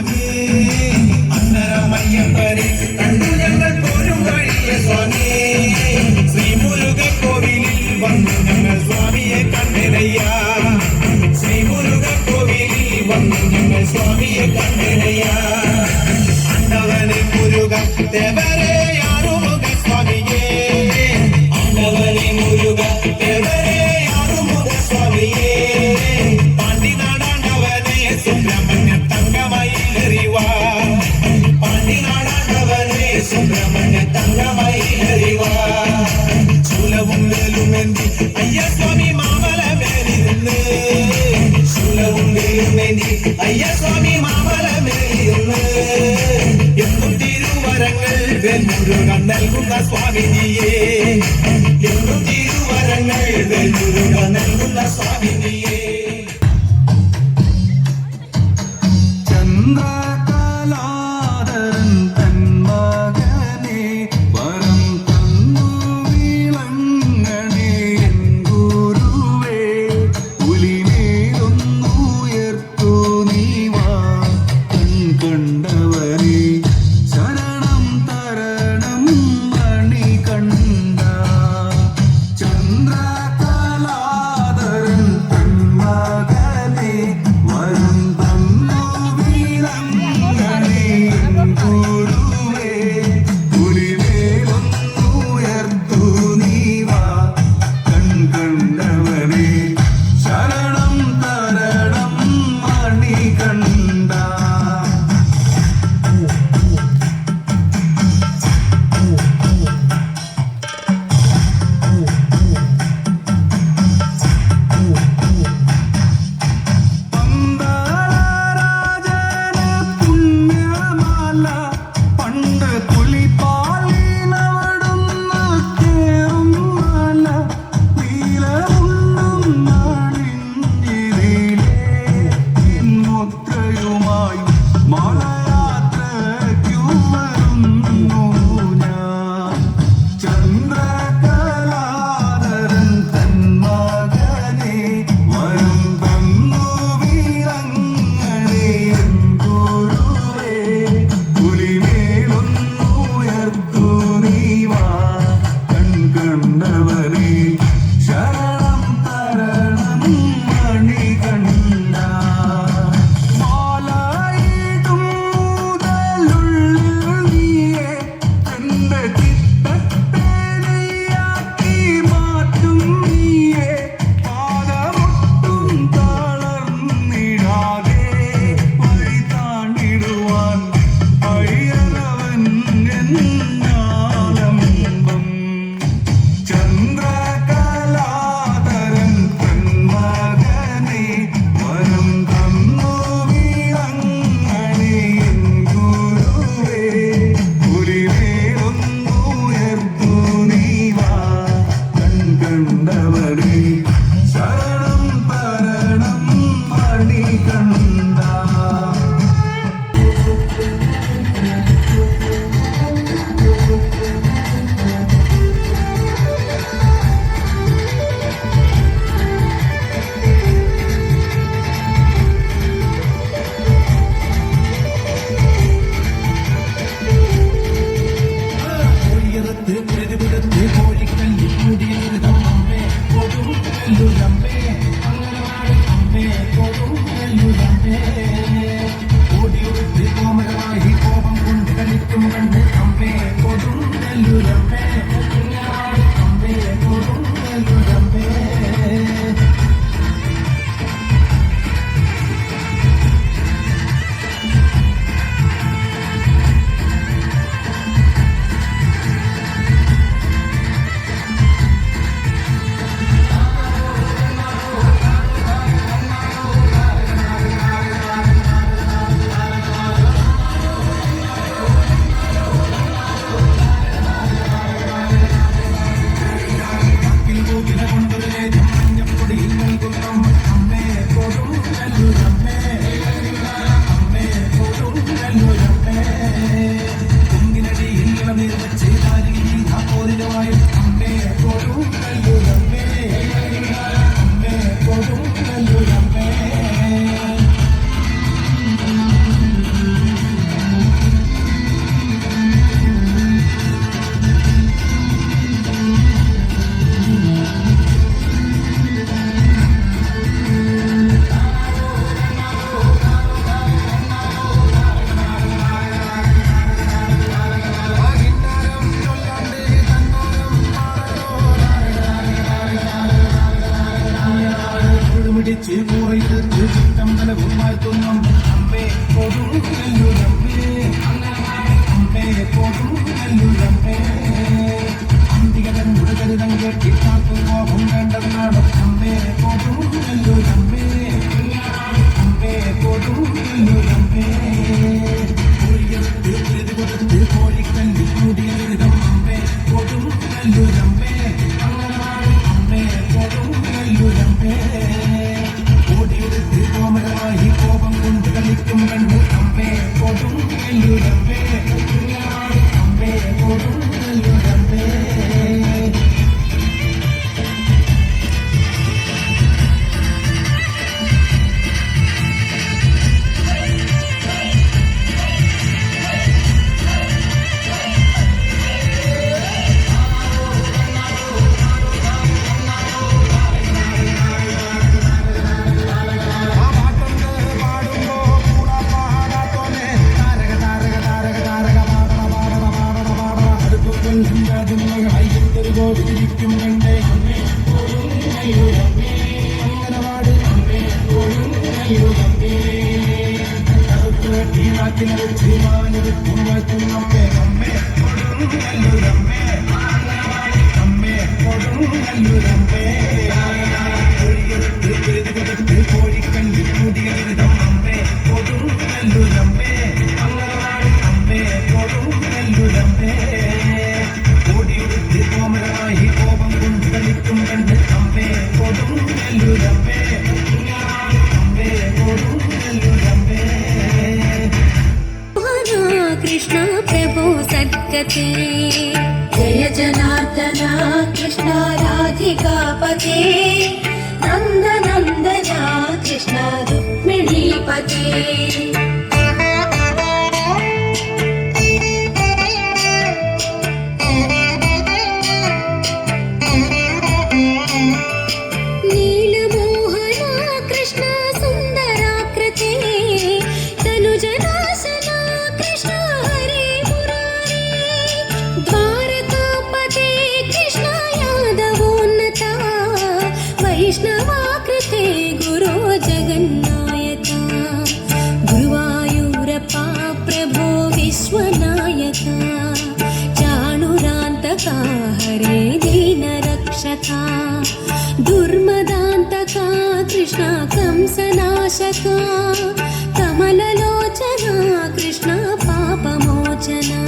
സ്വാമി അന്നരമയ്യപ്പനെ കണ്ടു ഞങ്ങൾ പോരും വഴിയെ സ്വാമി ശ്രീമുരുക കോവിലിൽ വന്നു ഞങ്ങൾ സ്വാമിയെ കണ്ടിരയ്യ ശ്രീമുരുക കോവിലിൽ വന്നു ഞങ്ങൾ സ്വാമിയെ കണ്ടിരയ്യ ആണ്ടവനെ മുരുക ദേവരെ ആറുമുഖ സ്വാമിയെ ആണ്ടവനെ മുരുക ദേവരെ ആറുമുഖ സ്വാമിയെ പാണ്ടി നാടാണ്ടവനെ സുബ്രഹ്മണ്യ തങ്കമയിലെറിവാ പാണ്ടി നാടാണ്ടവനെ സുബ്രഹ്മണ്യ തങ്കമയിലെറിവാ ശൂലവും വേലുമെന്തി അയ്യസ്വാമി മാമലമേലിരുന്ന് ശൂലവും വേലുമെന്തി അയ്യസ്വാമി മാമലമേലിരുന്ന് എന്നും തിരുവരങ്ങൾ വെൽമുരുകൻ നൽകുന്ന സ്വാമിനിയെ എന്നും തിരുവരങ്ങൾ വെൽമുരുകൻ നൽകുന്ന സ്വാമിനിയെ कृष्ण प्रभो सद्गते जय जनार्दना कृष्ण राधिकापते नन्द नन्दना कृष्ण रुक्मिणीपते वैष्णवाकृते गुरो जगन्नायका गुरुवायूरप्पा प्रभो विश्वनायका चाणुरान्तका हरे दीनरक्षका दुर्मदान्तका कृष्ण कंसनाशका कमललोचना कृष्ण पापमोचना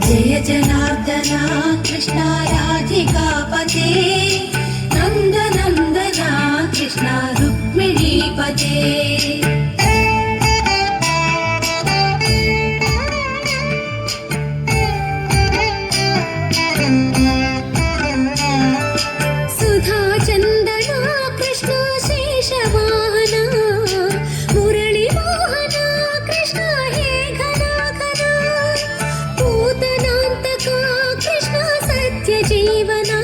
जय जनार्दना कृष्ण राधिकापते नन्द नन्दना कृष्ण रुक्मिणीपते सुधा चन्दना कृष्ण शेषवाहना मुरळीमोहना कृष्ण हे घनाघना पूतनान्तका कृष्ण सत्यजीवना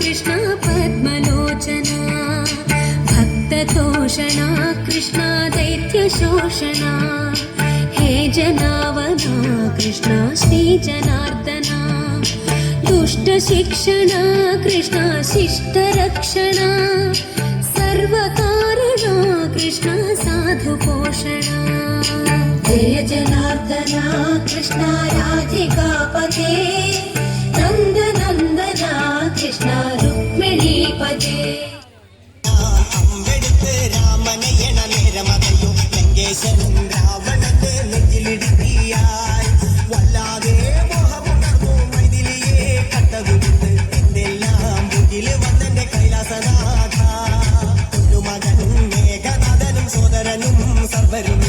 कृष्ण पद्मलोचना भक्ततोषणा कृष्ण दैत्यशोषणा हे जनावना कृष्ण श्रीजनार्दना दुष्टशिक्षणा कृष्ण शिष्टरक्षणा सर्वकारणा कृष्ण साधुपोषणा जय जनार्दना कृष्ण राधिकापते नन्द नन्दना कृष्ण रुक्मिणीपते അമ്പെടുത്ത് രാമനയണ നേരമതയോ ലങ്കേശനും രാവണത്തെ നെഞ്ചിലിടുക്കിയായി വല്ലാതെ മോഹമുണർന്നു മൈഥിലിയെ കട്ടകുടുത്ത് എന്തെല്ലാം മുകില് വന്നെന്റെ കൈലാസനാഥ ഒരു മകനും മേഘനാഥനും സോദരനും സർവരും